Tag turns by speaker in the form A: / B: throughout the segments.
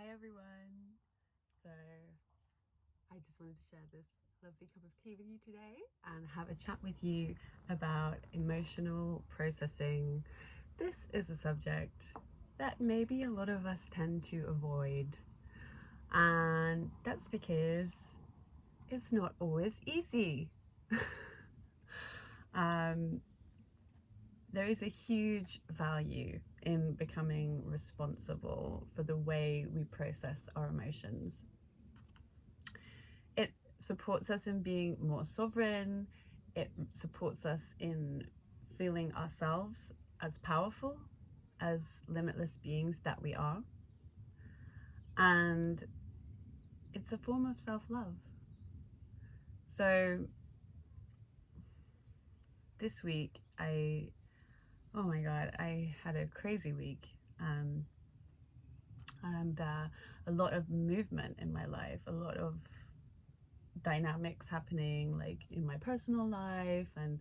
A: Hi everyone. So I just wanted to share this lovely cup of tea with you today and have a chat with you about emotional processing. This is a subject that maybe a lot of us tend to avoid, and that's because it's not always easy. There is a huge value in becoming responsible for the way we process our emotions. It supports us in being more sovereign. It supports us in feeling ourselves as powerful, as limitless beings that we are. And it's a form of self-love. So this week, oh my God, I had a crazy week. And a lot of movement in my life, a lot of dynamics happening, like in my personal life and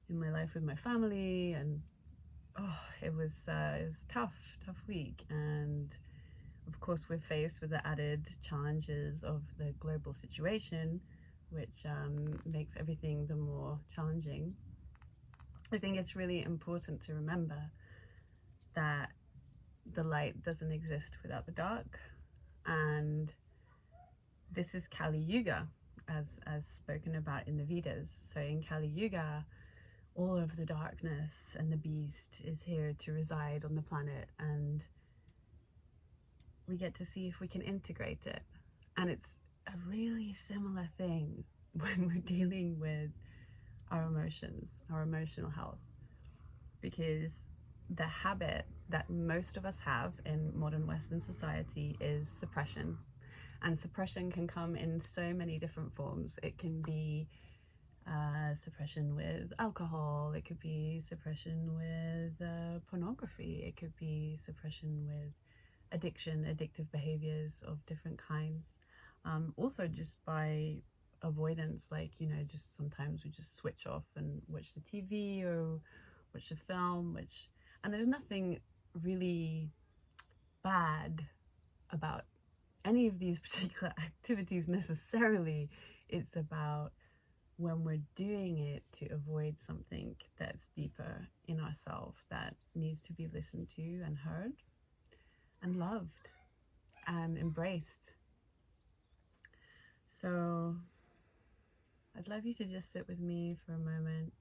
A: in my life with my family. And it was tough week. And of course we're faced with the added challenges of the global situation, which makes everything the more challenging. I think it's really important to remember that the light doesn't exist without the dark, and this is Kali Yuga, as spoken about in the Vedas. So in Kali Yuga, all of the darkness and the beast is here to reside on the planet, and we get to see if we can integrate it. And it's a really similar thing when we're dealing with our emotions, our emotional health, because the habit that most of us have in modern Western society is suppression. And suppression can come in so many different forms. It can be suppression with alcohol, it could be suppression with pornography, it could be suppression with addictive behaviors of different kinds. Also just by avoidance, like, just sometimes we just switch off and watch the TV or watch a film, and there's nothing really bad about any of these particular activities necessarily. It's about when we're doing it to avoid something that's deeper in ourselves, that needs to be listened to and heard and loved and embraced. So I'd love you to just sit with me for a moment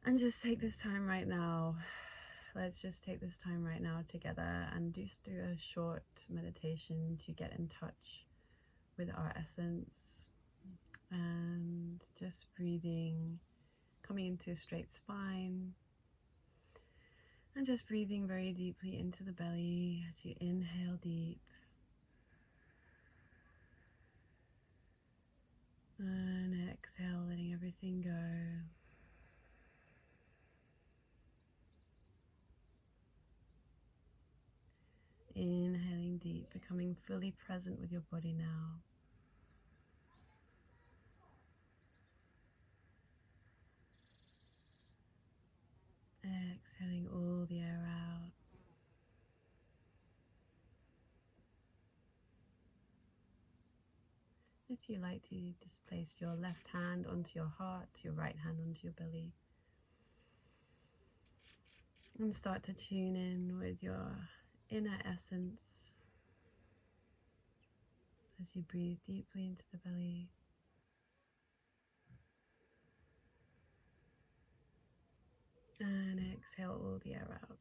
A: and just take this time right now. Let's just take this time right now together and just do a short meditation to get in touch with our essence, and just breathing, coming into a straight spine, and just breathing very deeply into the belly as you inhale deep and exhale, letting everything go. Inhaling deep, becoming fully present with your body now. Exhaling all the air out. If you like to, just place your left hand onto your heart, your right hand onto your belly, and start to tune in with your inner essence as you breathe deeply into the belly. And exhale all the air out.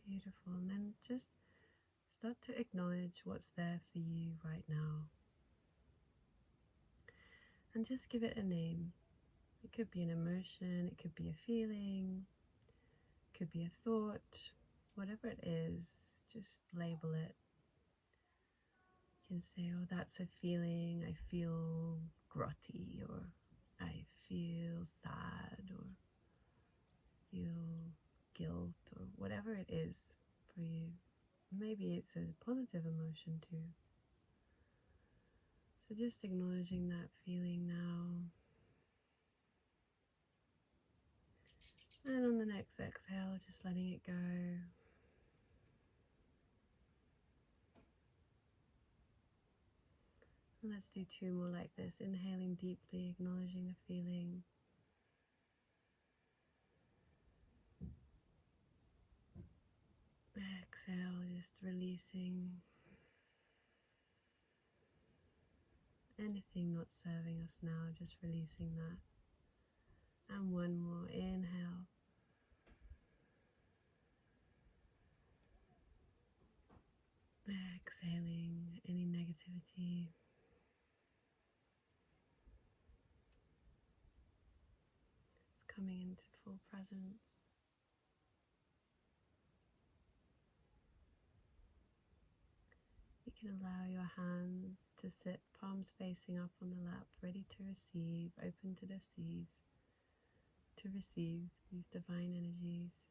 A: Beautiful. And then just start to acknowledge what's there for you right now. And just give it a name. It could be an emotion, it could be a feeling, it could be a thought. Whatever it is, just label it. You can say, oh, that's a feeling. I feel grotty, or I feel sad, or feel guilt, or whatever it is for you. Maybe it's a positive emotion too. So just acknowledging that feeling now. And on the next exhale, just letting it go. And let's do 2 more like this. Inhaling deeply, acknowledging the feeling. Exhale, just releasing anything not serving us now, just releasing that. And 1 more, inhale. Exhaling any negativity. It's coming into full presence. You can allow your hands to sit palms facing up on the lap, ready to receive, open to receive these divine energies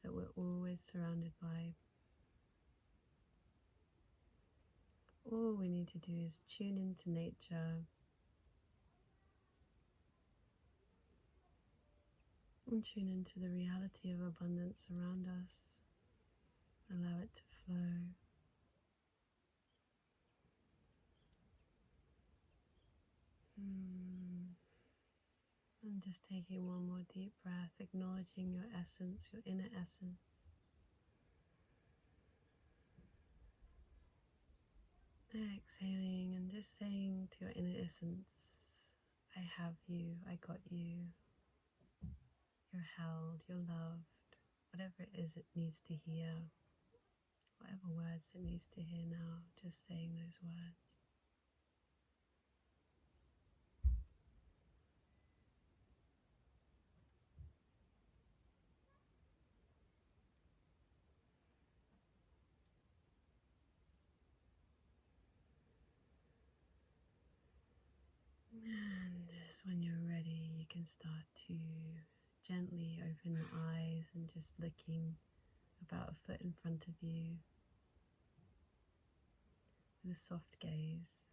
A: that we're always surrounded by. All we need to do is tune into nature and tune into the reality of abundance around us. Allow it to flow. And just taking 1 more deep breath, acknowledging your essence, your inner essence. Exhaling and just saying to your inner essence, I have you, I got you, you're held, you're loved, whatever it is it needs to hear, whatever words it needs to hear now, just saying those words. And just when you're ready, you can start to gently open your eyes and just looking about a foot in front of you with a soft gaze.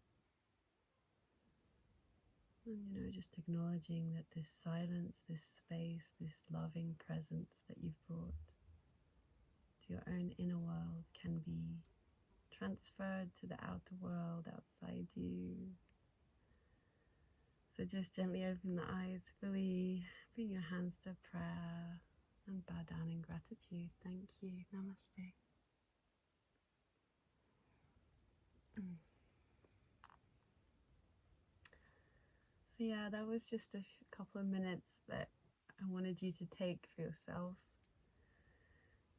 A: And just acknowledging that this silence, this space, this loving presence that you've brought to your own inner world can be transferred to the outer world outside you. So just gently open the eyes fully, bring your hands to prayer, and bow down in gratitude. Thank you. Namaste. So yeah, that was just a couple of minutes that I wanted you to take for yourself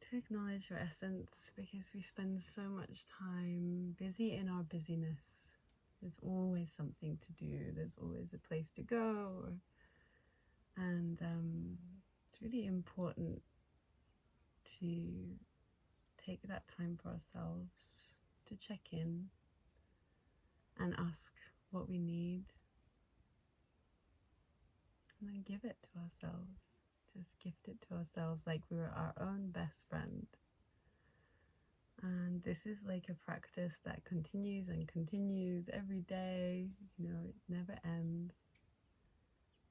A: to acknowledge your essence, because we spend so much time busy in our busyness. There's always something to do, there's always a place to go, and it's really important to take that time for ourselves to check in and ask what we need, and then give it to ourselves. Just gift it to ourselves like we were our own best friend. And this is like a practice that continues and continues every day. It never ends.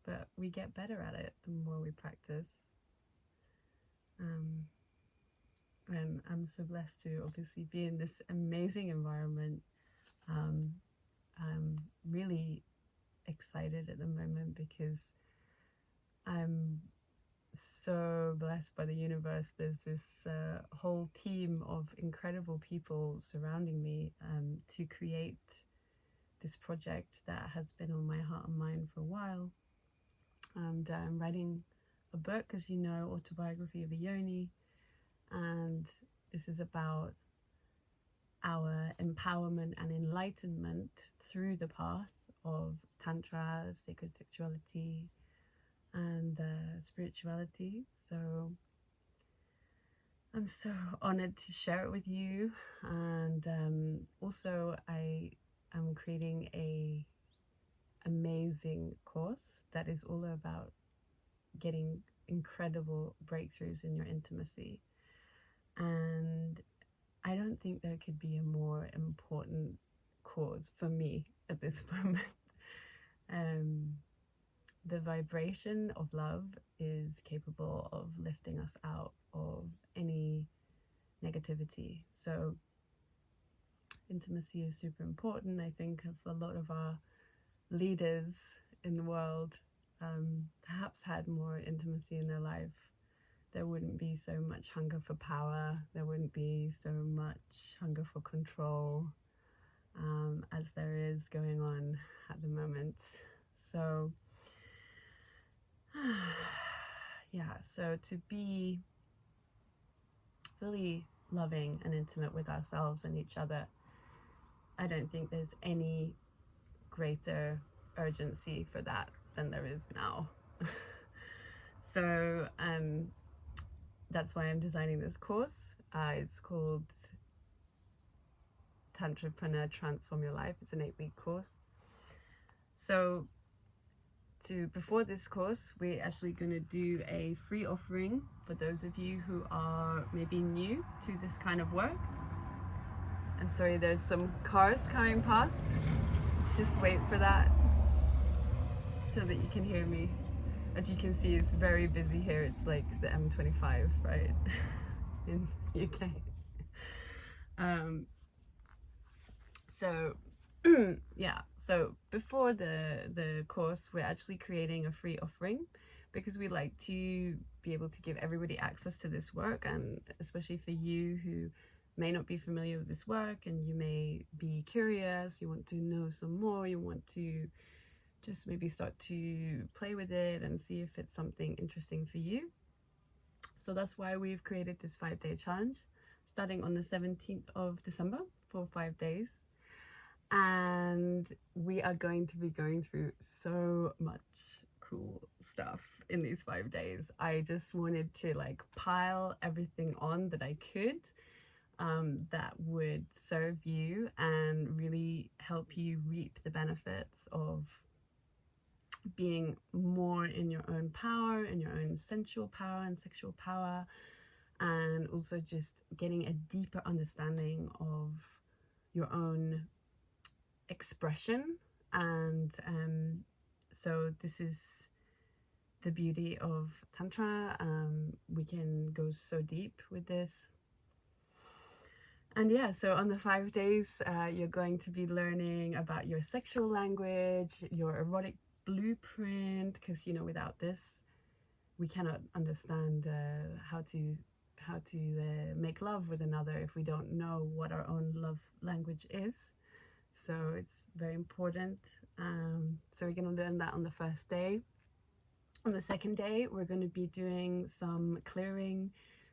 A: But we get better at it the more we practice. And I'm so blessed to obviously be in this amazing environment. I'm really excited at the moment because I'm so blessed by the universe. There's this whole team of incredible people surrounding me to create this project that has been on my heart and mind for a while. And I'm writing a book, as you know, Autobiography of a Yoni, and this is about our empowerment and enlightenment through the path of Tantra, sacred sexuality, and spirituality. So I'm so honored to share it with you. And also I am creating a amazing course that is all about getting incredible breakthroughs in your intimacy. And I don't think there could be a more important cause for me at this moment. the vibration of love is capable of lifting us out of any negativity. So intimacy is super important. I think of a lot of our leaders in the world perhaps had more intimacy in their life. There wouldn't be so much hunger for power. There wouldn't be so much hunger for control as there is going on at the moment. So yeah, so to be fully loving and intimate with ourselves and each other, I don't think there's any greater urgency for that than there is now. So that's why I'm designing this course. It's called Tantripreneur Transform Your Life. It's an 8-week course. So before this course, we're actually going to do a free offering for those of you who are maybe new to this kind of work. I'm sorry, there's some cars coming past. Let's just wait for that so that you can hear me. As you can see, it's very busy here. It's like the M25, right? In UK. So yeah, so before the course, we're actually creating a free offering because we like to be able to give everybody access to this work, and especially for you who may not be familiar with this work and you may be curious, you want to know some more, you want to just maybe start to play with it and see if it's something interesting for you. So that's why we've created this 5-day challenge starting on the 17th of December for 5 days. And we are going to be going through so much cool stuff in these 5 days. I just wanted to like pile everything on that I could that would serve you and really help you reap the benefits of being more in your own power, in your own sensual power and sexual power, and also just getting a deeper understanding of your own expression. And so this is the beauty of Tantra. We can go so deep with this. And yeah, so on the 5 days, you're going to be learning about your sexual language, your erotic blueprint, because you know, without this we cannot understand how to make love with another if we don't know what our own love language is. So it's very important. So we're going to learn that on the first day. On the second day, we're going to be doing some clearing,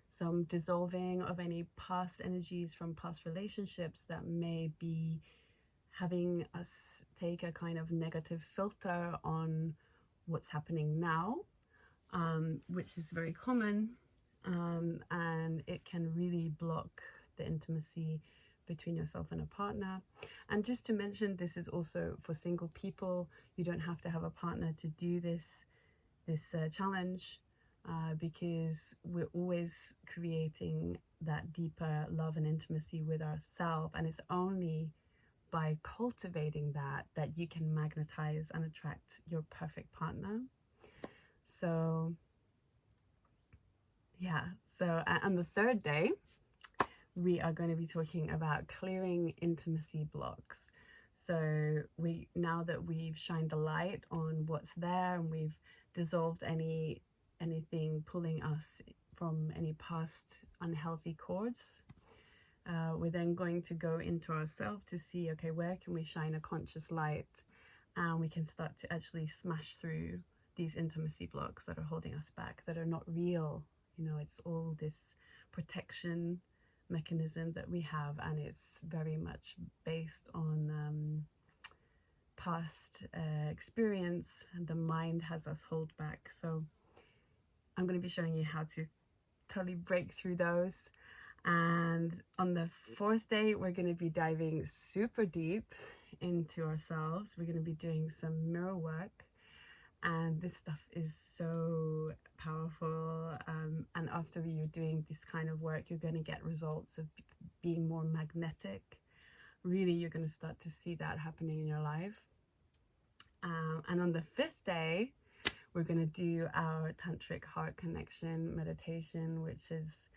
A: some dissolving of any past energies from past relationships that may be having us take a kind of negative filter on what's happening now, which is very common, and it can really block the intimacy between yourself and a partner. And just to mention, this is also for single people. You don't have to have a partner to do this challenge, because we're always creating that deeper love and intimacy with ourselves, and it's only by cultivating that you can magnetize and attract your perfect partner. So yeah, so on the third day, we are going to be talking about clearing intimacy blocks. So now that we've shined a light on what's there and we've dissolved anything pulling us from any past unhealthy cords, we're then going to go into ourselves to see, okay, where can we shine a conscious light, and we can start to actually smash through these intimacy blocks that are holding us back, that are not real. You know, it's all this protection mechanism that we have, and it's very much based on past experience, and the mind has us hold back. So I'm going to be showing you how to totally break through those. And on the fourth day, we're going to be diving super deep into ourselves. We're going to be doing some mirror work, and this stuff is so powerful. And after you're doing this kind of work, you're going to get results of being more magnetic. Really, you're going to start to see that happening in your life. And on the fifth day, we're going to do our Tantric heart connection meditation, which is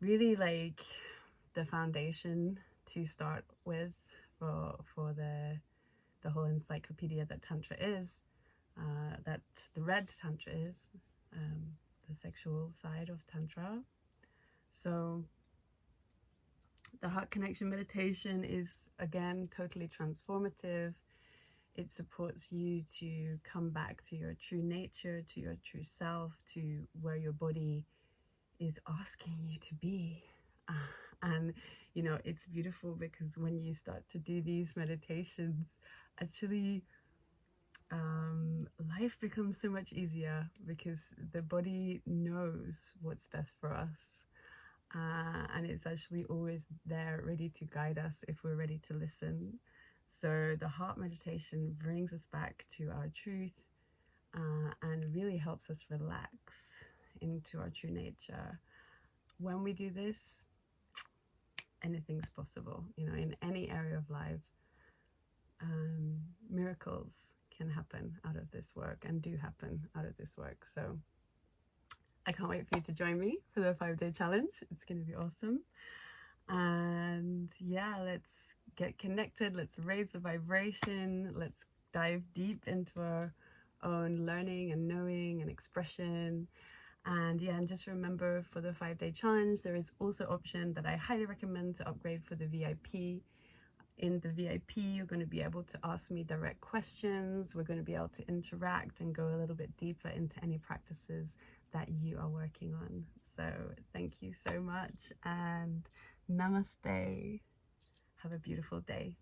A: really like the foundation to start with for the whole encyclopedia that Tantra is, that the red Tantra is, the sexual side of Tantra. So the heart connection meditation is, again, totally transformative. It supports you to come back to your true nature, to your true self, to where your body is asking you to be. And, you know, it's beautiful because when you start to do these meditations, actually, life becomes so much easier because the body knows what's best for us. And it's actually always there ready to guide us if we're ready to listen. So the heart meditation brings us back to our truth and really helps us relax into our true nature. When we do this, anything's possible, you know, in any area of life. Miracles can happen out of this work and do happen out of this work. So I can't wait for you to join me for the 5-day challenge. It's going to be awesome. And yeah, let's get connected. Let's raise the vibration. Let's dive deep into our own learning and knowing and expression. And yeah, and just remember, for the 5-day challenge, there is also option that I highly recommend to upgrade for the VIP. In the VIP, you're going to be able to ask me direct questions. We're going to be able to interact and go a little bit deeper into any practices that you are working on. So thank you so much, and namaste. Have a beautiful day.